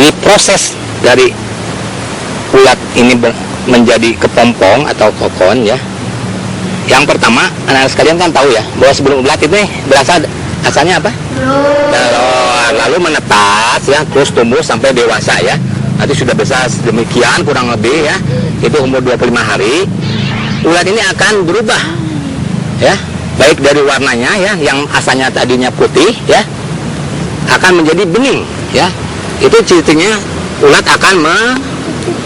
Jadi proses dari ulat ini menjadi kepompong atau kokon ya. Yang pertama, anak-anak sekalian kan tahu ya, bahwa sebelum ulat itu asalnya apa? Telur. Lalu menetas ya, terus tumbuh sampai dewasa ya. Nanti sudah besar demikian kurang lebih ya. Itu umur 25 hari. Ulat ini akan berubah ya, baik dari warnanya ya, yang asalnya tadinya putih ya, akan menjadi bening ya. Itu cirinya ulat akan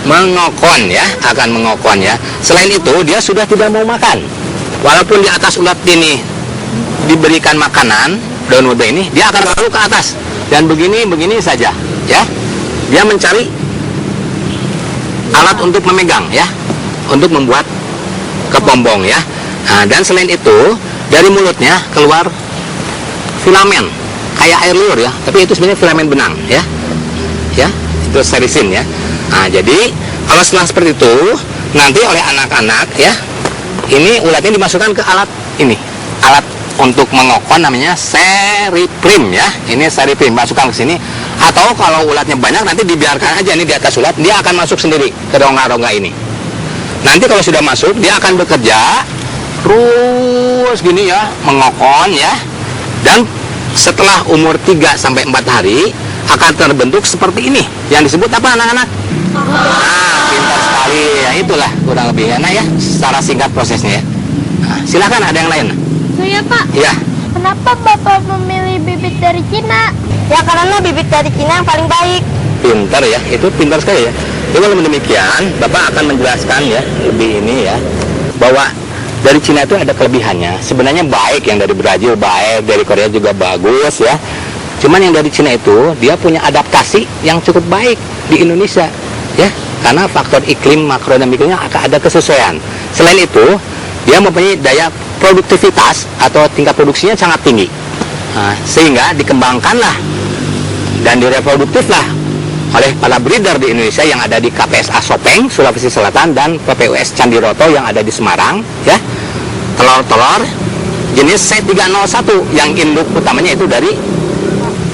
mengokon ya, akan mengokon ya. Selain itu dia sudah tidak mau makan. Walaupun di atas ulat ini diberikan makanan, daun muda ini, dia akan lalu ke atas dan begini saja ya. Dia mencari alat untuk memegang ya, untuk membuat kepompong ya. Nah, dan selain itu dari mulutnya keluar filamen kayak air liur ya, tapi itu sebenarnya filamen benang ya. Ya, itu serisin ya. Nah, jadi kalau setelah seperti itu nanti oleh anak-anak ya, ini ulat ini dimasukkan ke alat ini, alat untuk mengokon namanya seriprim ya. Ini seriprim, masukkan ke sini. Atau kalau ulatnya banyak nanti dibiarkan aja ini di atas ulat, dia akan masuk sendiri ke rongga-rongga ini. Nanti kalau sudah masuk dia akan bekerja terus gini ya, mengokon ya. Dan setelah umur 3 sampai 4 hari akan terbentuk seperti ini, yang disebut apa anak-anak? Nah, pintar sekali ya, itulah kurang lebih enak ya secara singkat prosesnya ya. Nah, silakan ada yang lain. Saya Pak. Iya. Kenapa Bapak memilih bibit dari Cina? Ya karena bibit dari Cina yang paling baik. Pintar ya, itu pintar sekali ya. Jadi kalau demikian, Bapak akan menjelaskan ya lebih ini ya, bahwa dari Cina itu ada kelebihannya. Sebenarnya baik, yang dari Brazil baik, dari Korea juga bagus ya. Cuman yang dari Cina itu dia punya adaptasi yang cukup baik di Indonesia ya, karena faktor iklim, makro dan mikronya akan ada kesesuaian. Selain itu dia mempunyai daya produktivitas atau tingkat produksinya sangat tinggi. Nah, sehingga dikembangkanlah dan direproduktiflah oleh para breeder di Indonesia yang ada di KPSA Sopeng, Sulawesi Selatan, dan PPUS Candiroto yang ada di Semarang ya. Telur-telur jenis C301 yang induk utamanya itu dari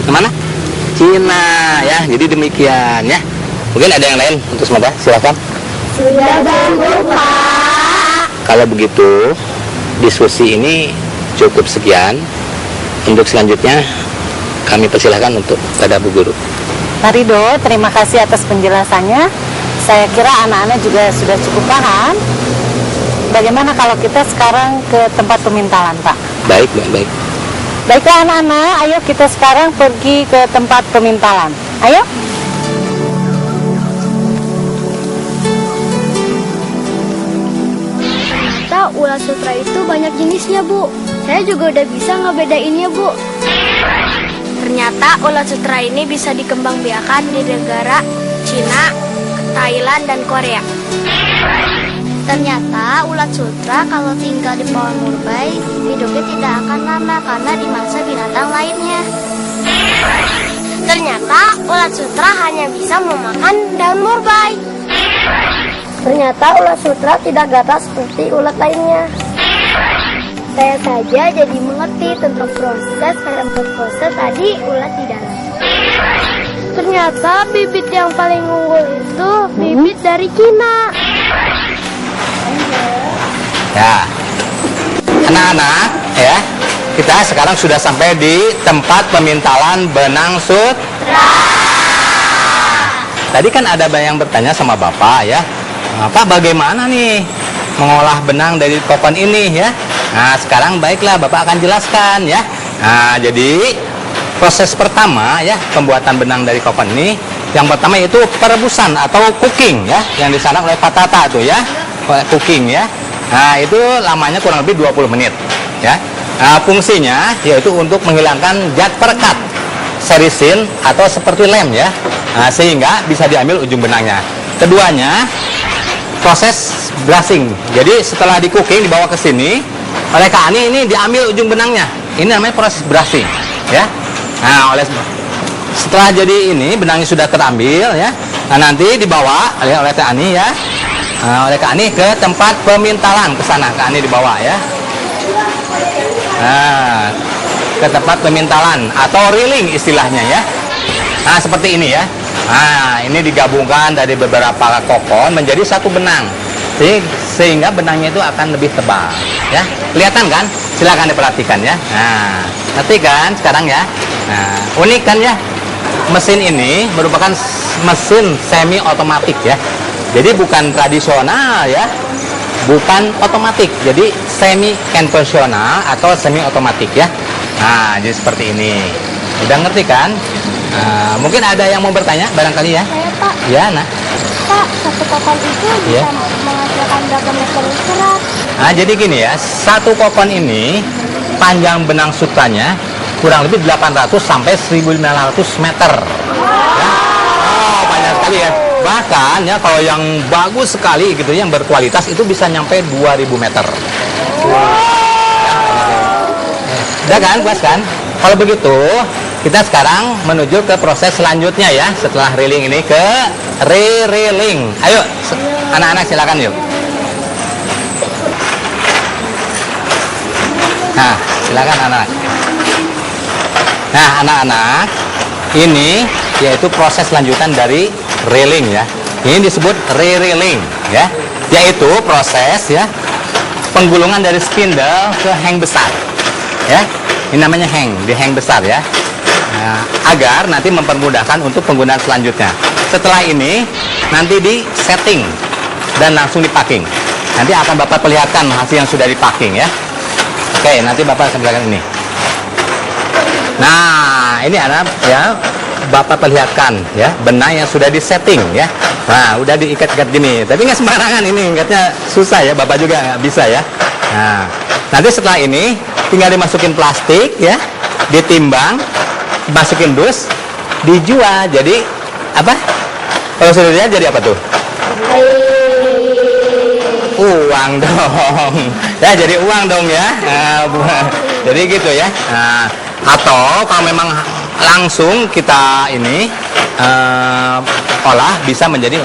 kemana? Cina ya. Jadi demikian ya. Mungkin ada yang lain untuk sementara, silakan. Sudah bagus Pak. Kalau begitu diskusi ini cukup sekian. Untuk selanjutnya kami persilahkan untuk pada Bu Guru. Pak Ridho, terima kasih atas penjelasannya. Saya kira anak-anak juga sudah cukup paham. Bagaimana kalau kita sekarang ke tempat pemintalan, Pak? Baik, baik. Baiklah anak-anak, ayo kita sekarang pergi ke tempat pemintalan. Ayo. Ternyata ulat sutra itu banyak jenisnya Bu. Saya juga udah bisa ngebedainnya Bu. Ternyata ulat sutra ini bisa dikembangbiakan di negara Cina, Thailand, dan Korea. Ternyata ulat sutra kalau tinggal di pohon murbai, hidupnya tidak akan lama karena dimangsa binatang lainnya. Ternyata ulat sutra hanya bisa memakan daun murbai. Ternyata ulat sutra tidak gatal seperti ulat lainnya. Saya saja jadi mengerti tentang proses metamorfose tadi ulat di dalam. Ternyata bibit yang paling unggul itu bibit dari Cina. Ya, anak-anak ya, kita sekarang sudah sampai di tempat pemintalan benang sutra. Tadi kan ada yang bertanya sama Bapak ya, Pak bagaimana nih mengolah benang dari kokon ini ya. Nah sekarang baiklah Bapak akan jelaskan ya. Nah jadi proses pertama ya pembuatan benang dari kokon ini, yang pertama itu perebusan atau cooking ya, yang di sana oleh Pak Tata tuh ya, cooking ya. Nah itu lamanya kurang lebih 20 menit ya. Nah, fungsinya yaitu untuk menghilangkan zat perekat serisin atau seperti lem ya. Nah, sehingga bisa diambil ujung benangnya. Keduanya proses brushing. Jadi setelah di cooking dibawa ke sini oleh Kak Ani, ini diambil ujung benangnya. Ini namanya proses brushing ya. Nah, setelah jadi ini benangnya sudah terambil ya. Nah, nanti dibawa oleh Kak Ani ya. Nah, oleh Kak Ani ke tempat pemintalan, ke sana Kak Ani dibawa ya. Nah, ke tempat pemintalan atau reeling istilahnya ya. Nah, seperti ini ya. Nah, ini digabungkan dari beberapa kokon menjadi satu benang. Sehingga benangnya itu akan lebih tebal, ya. Kelihatan kan? Silakan diperhatikan ya. Nah, ngerti kan sekarang ya? Nah, unik kan ya? Mesin ini merupakan mesin semi otomatik ya. Jadi bukan tradisional ya. Bukan otomatik, jadi semi konvensional atau semi otomatik ya. Nah, jadi seperti ini. Udah ngerti kan? Nah, mungkin ada yang mau bertanya barangkali ya? Saya Pak. Ya, nah. Pak, satu kokon itu bisa menghasilkan berapa meter surat? Nah, jadi gini ya, satu kokon ini panjang benang sutranya kurang lebih 800 sampai 1500 meter. Ya. Oh, panjang sekali ya. Bahkan ya kalau yang bagus sekali gitu yang berkualitas itu bisa nyampe 2000 meter. Udah kan, puas kan? Kalau begitu, kita sekarang menuju ke proses selanjutnya ya. Setelah reeling ini ke re-reeling. Ayo, anak-anak silakan yuk. Nah, silakan anak. Nah, anak-anak, ini yaitu proses lanjutan dari reeling ya. Ini disebut re-reeling ya. Yaitu proses ya penggulungan dari spindle ke hang besar. Ya. Ini namanya hang, di hang besar ya. Nah, agar nanti mempermudahkan untuk penggunaan selanjutnya. Setelah ini nanti di setting dan langsung dipacking. Nanti akan Bapak perlihatkan hasil yang sudah dipacking ya. Oke, nanti Bapak akan perlihatkan ini. Nah, ini anak ya, Bapak perlihatkan ya benang yang sudah disetting ya. Nah, udah diikat-ikat gini. Tapi nggak sembarangan ini, ikatnya susah ya. Bapak juga nggak bisa ya. Nah, nanti setelah ini tinggal dimasukin plastik ya, ditimbang, masukin dus, dijual. Jadi apa? Kalau sudah dilihat jadi apa tuh? Uang dong. Ya, jadi uang dong ya. Nah, jadi gitu ya. Nah, atau kalau memang langsung kita ini olah bisa menjadi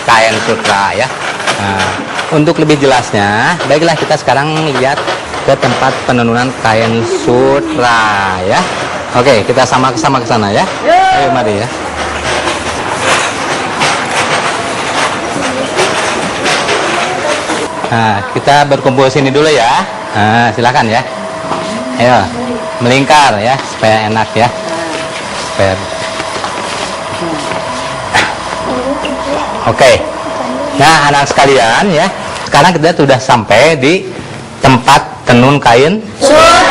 kain sutra ya. Nah, untuk lebih jelasnya, baiklah kita sekarang lihat ke tempat penenunan kain sutra ya. Oke, kita sama-sama ke sana ya. Ayo mari ya. Nah, kita berkumpul sini dulu ya. Nah, silakan ya. Ayo, melingkar ya supaya enak ya. Supaya... Oke. Nah, anak sekalian ya. Sekarang kita sudah sampai di tempat tenun kain sutra.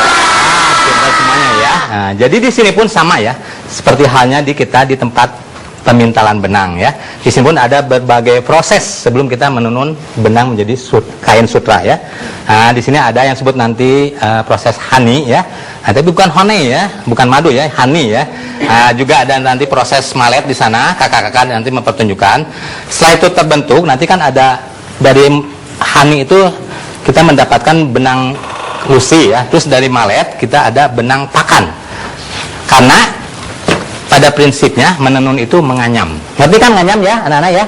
Semuanya ya. Nah, jadi di sini pun sama ya. Seperti halnya di tempat pemintalan benang ya. Di sini pun ada berbagai proses sebelum kita menenun benang menjadi kain sutra ya. Nah, di sini ada yang sebut nanti proses honey ya. Nah, tapi bukan honey ya, bukan madu ya, honey ya. Nah, juga ada nanti proses malet di sana, kakak-kakak nanti mempertunjukkan. Setelah itu terbentuk, nanti kan ada dari honey itu kita mendapatkan benang lusi ya. Terus dari malet kita ada benang pakan. Karena pada prinsipnya menenun itu menganyam. Ngerti kan nganyam ya anak-anak ya?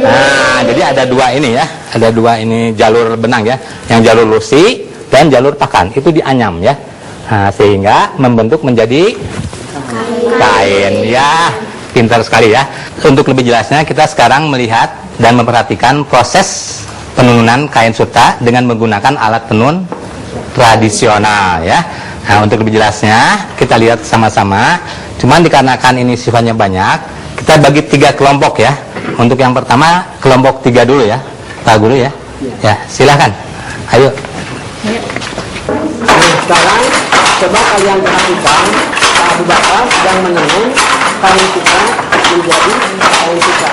Nah, jadi ada dua ini ya. Ada dua ini jalur benang ya. Yang jalur lusi dan jalur pakan. Itu dianyam ya. Nah, sehingga membentuk menjadi kain ya. Pintar sekali ya. Untuk lebih jelasnya kita sekarang melihat dan memperhatikan proses penununan kain sutra dengan menggunakan alat tenun tradisional ya. Nah, untuk lebih jelasnya kita lihat sama-sama. Cuman dikarenakan ini sifatnya banyak, kita bagi 3 kelompok ya. Untuk yang pertama kelompok 3 dulu ya, Pak Guru ya. Ya, silakan. Ayo. Sekarang coba kalian perhatikan Pak Abu Bakar sedang menenun kain sutra menjadi kain sutra.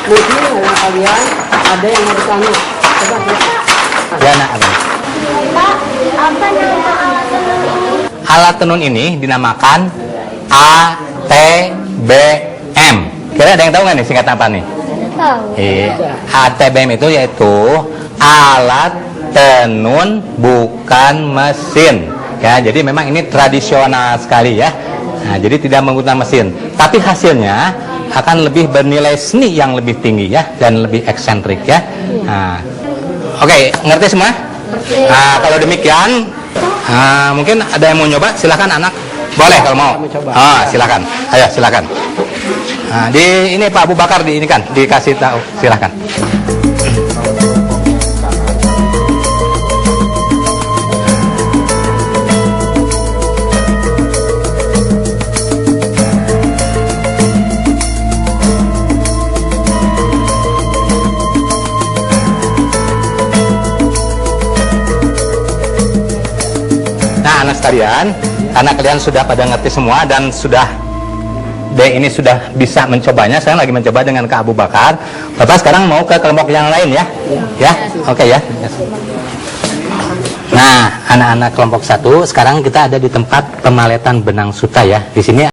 Mungkin kalian ada yang mau bertanya. Coba Ya, nak. Pak, apa nama alat tenun ini? Alat tenun ini dinamakan ATBM. Kira ada yang tahu nggak nih singkatan apa nih? Tahu. ATBM itu yaitu alat tenun bukan mesin. Ya, jadi memang ini tradisional sekali ya. Nah, jadi tidak menggunakan mesin, tapi hasilnya akan lebih bernilai seni yang lebih tinggi ya dan lebih eksentrik ya. Nah, oke, ngerti semua? Nah, kalau demikian, mungkin ada yang mau nyoba, silakan anak. Boleh kalau mau. Silakan. Ayo, silakan. Nah, ini Pak Abu Bakar dikasih tahu, silahkan. Nah, anak sekalian, karena kalian sudah pada ngerti semua dan ini sudah bisa mencobanya. Saya lagi mencoba dengan Kak Abu Bakar. Bapak sekarang mau ke kelompok yang lain ya? Ya, oke ya. Nah, anak-anak kelompok 1, sekarang kita ada di tempat pemaletan benang suta ya. Di sini